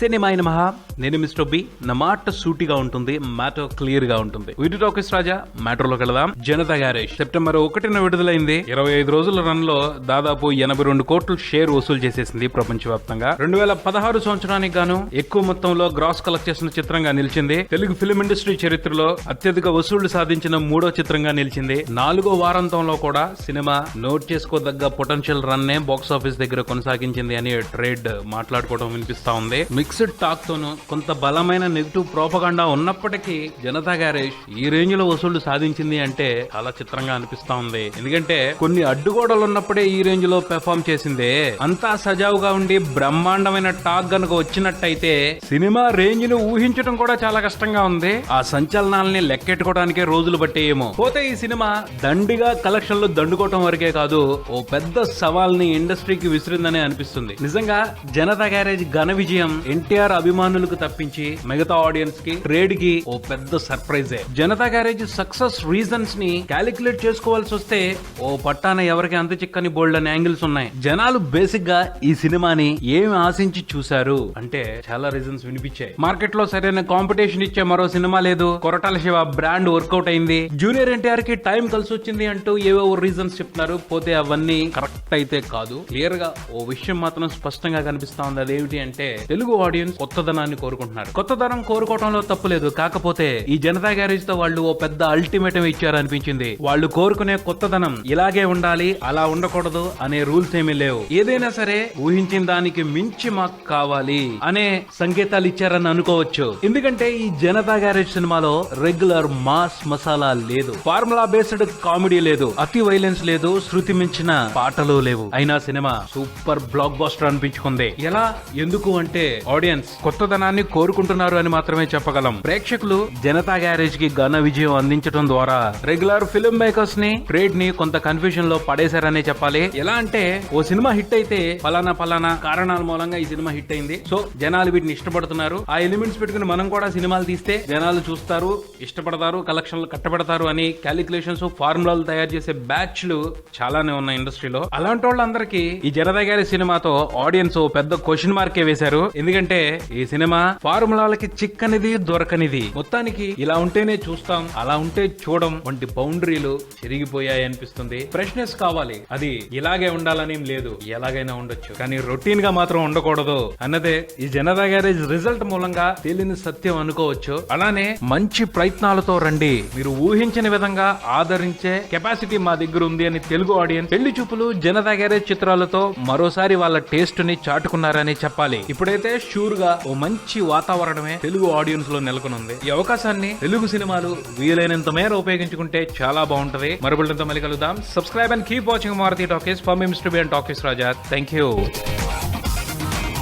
Cinema అయిన మహా నేను మిస్టర్ బి. నా మాట సూటిగా ఉంటుంది, మ్యాటర్ క్లియర్ గా ఉంటుంది. వీటి టాకీస్ రాజా మ్యాటర్లోకి వెళదాం. జనతా గ్యారేజ్ సెప్టెంబర్ 1న విడుదలైంది. 25 రోజుల రన్ లో దాదాపు 82 కోట్ల షేర్ వసూలు చేసేసింది ప్రపంచవ్యాప్తంగా. 2016 సంవత్సరానికి గాను ఎక్కువ మొత్తంలో గ్రాస్ కలెక్ట్ చేసిన చిత్రంగా నిలిచింది. తెలుగు ఫిల్మ్ ఇండస్ట్రీ చరిత్రలో అత్యధిక వసూళ్లు సాధించిన 3వ చిత్రంగా నిలిచింది. 4వ వారాంతంలో కూడా సినిమా నోట్ చేసుకోదగ్గ పొటెన్షియల్ రన్ నే బాక్స్ ఆఫీస్ దగ్గర కొనసాగించింది అని ట్రేడ్ మాట్లాడుకోవడం వినిపిస్తా ఉంది. మిక్స్డ్ టాక్ తోను కొంత బలమైన నెగిటివ్ ప్రోపగండా ఉన్నప్పటికీ జనతా గ్యారేజ్ ఈ రేంజ్ లో వసూళ్లు సాధించింది అంటే చాలా చిత్రంగా అనిపిస్తా ఉంది. ఎందుకంటే కొన్ని అడ్డుగోడలు ఉన్నప్పుడే ఈ రేంజ్ లో పెర్ఫార్మ్ చేసిందే. అంతా సజావుగా ఉండి బ్రహ్మాండమైన టాక్ గనుక వచ్చినట్టయితే సినిమా రేంజ్ ను ఊహించడం కూడా చాలా కష్టంగా ఉంది. ఆ సంచలనాలని లెక్కెట్టుకోవడానికే రోజులు పట్టేయేమో. పోతే ఈ సినిమా దండిగా కలెక్షన్లు దండుకోవటం వరకే కాదు, ఓ పెద్ద సవాల్ని ఇండస్ట్రీకి విసిరిందనే అనిపిస్తుంది. నిజంగా జనతా గ్యారేజ్ ఘన విజయం ఎన్టీఆర్ అభిమానులకు తప్పించి మిగతా ఆడియన్స్ కి, ట్రేడ్ కి ఓ పెద్ద సర్ప్రైజే. జనతా గ్యారేజ్ సక్సెస్ రీజన్స్ ని క్యాలిక్యులేట్ చేసుకోవాల్సి వస్తే ఓ పట్టాన ఎవరికి అంత చిక్కని బోల్డ్ అనే యాంగిల్స్ ఉన్నాయి. జనాలు బేసిక్ గా ఈ సినిమాని ఏమి ఆశించి చూశారు అంటే చాలా రీజన్స్ వినిపించాయి. మార్కెట్ లో సరైన కాంపిటీషన్ ఇచ్చే మరో సినిమా లేదు, కొరటాల శివ బ్రాండ్ వర్కౌట్ అయింది, జూనియర్ ఎన్టీఆర్ కి టైం కలిసి వచ్చింది అంటూ ఏవో రీజన్స్ చెప్తున్నారు. పోతే అవన్నీ కరెక్ట్ అయితే కాదు. క్లియర్ గా ఓ విషయం మాత్రం స్పష్టంగా కనిపిస్తా ఉంది. అదేమిటి అంటే తెలుగు ఆడియన్స్ కొత్తదనాన్ని కోరుకుంటున్నారు. కొత్తదనం కోరుకోవడంలో తప్పు లేదు. కాకపోతే ఈ జనతా గ్యారేజ్ తో వాళ్ళు ఓ పెద్ద అల్టిమేటం ఇచ్చారు అనిపించింది. వాళ్ళు కోరుకునే కొత్తదనం ఇలాగే ఉండాలి, అలా ఉండకూడదు అనే రూల్స్ ఏమీ లేవు. ఏదైనా సరే ఊహించిన దానికి మించి మాకు కావాలి అనే సంకేతాలు ఇచ్చారని అనుకోవచ్చు. ఎందుకంటే ఈ జనతా గ్యారేజ్ సినిమాలో రెగ్యులర్ మాస్ మసాలా లేదు, ఫార్ములా బేస్డ్ కామెడీ లేదు, అతి వైలెన్స్ లేదు, శృతి మించిన పాటలు లేవు. అయినా సినిమా సూపర్ బ్లాక్ బస్టర్ అనిపించుకుంది. ఎలా, ఎందుకు అంటే ఆడియన్స్ కొత్తదనాన్ని కోరుకుంటున్నారు అని మాత్రమే చెప్పగలం. ప్రేక్షకులు జనతా గ్యారేజ్ కి ఘన విజయం అందించడం ద్వారా రెగ్యులర్ ఫిల్మ్ మేకర్స్ ని, ట్రేడ్ ని కొంత కన్ఫ్యూజన్ లో పడేశారనే చెప్పాలి. ఎలా అంటే ఓ సినిమా హిట్ అయితే ఫలానా కారణాల మూలంగా ఈ సినిమా హిట్ అయింది, సో జనాలు వీటిని ఇష్టపడుతున్నారు, ఆ ఎలిమెంట్స్ పెట్టుకుని మనం కూడా సినిమాలు తీస్తే జనాలు చూస్తారు, ఇష్టపడతారు, కలెక్షన్లు కట్టబెడతారు అని క్యాలిక్యులేషన్స్, ఫార్ములాలు తయారు చేసే బ్యాచ్లు చాలానే ఉన్నాయి ఇండస్ట్రీలో. అలాంటి వాళ్ళందరికీ ఈ జనతా గ్యారేజ్ సినిమాతో ఆడియన్స్ పెద్ద క్వశ్చన్ మార్కే వేశారు. ఎందుకంటే ఈ సినిమా ఫార్ములాలకి చిక్కనిది, దొరకనిది. మొత్తానికి ఇలా ఉంటేనే చూస్తాం, అలా ఉంటే చూడం వంటి బౌండరీలు చెరిగిపోయాయి అనిపిస్తుంది. ఫ్రెష్నెస్ కావాలి, అది ఇలాగే ఉండాలనేం లేదు, ఎలాగైనా ఉండొచ్చు, కానీ రొటీన్ గా మాత్రం ఉండకూడదు అన్నదే ఈ జనతా గ్యారేజ్ రిజల్ట్ మూలంగా తేలిన సత్యం అనుకోవచ్చు. అలానే మంచి ప్రయత్నాలతో రండి, మీరు ఊహించిన విధంగా ఆదరించే కెపాసిటీ మా దగ్గర ఉంది అని తెలుగు ఆడియన్స్ పెళ్లి చూపులు, జనతా గ్యారేజ్ చిత్రాలతో మరోసారి వాళ్ళ టేస్ట్ ని చాటుకున్నారని చెప్పాలి. ఇప్పుడైతే షూర్ గా ఓ మంచి వాతావరణమే తెలుగు ఆడియన్స్ లో నెలకొనుంది. ఈ అవకాశాన్ని తెలుగు సినిమాలు వీలైనంత మేర ఉపయోగించుకుంటే చాలా బాగుంటది. మరొకరితో మళ్ళీ కలుద్దాం. Subscribe and keep watching Maruti talkies. For me mister B and talkies Raja. Thank you.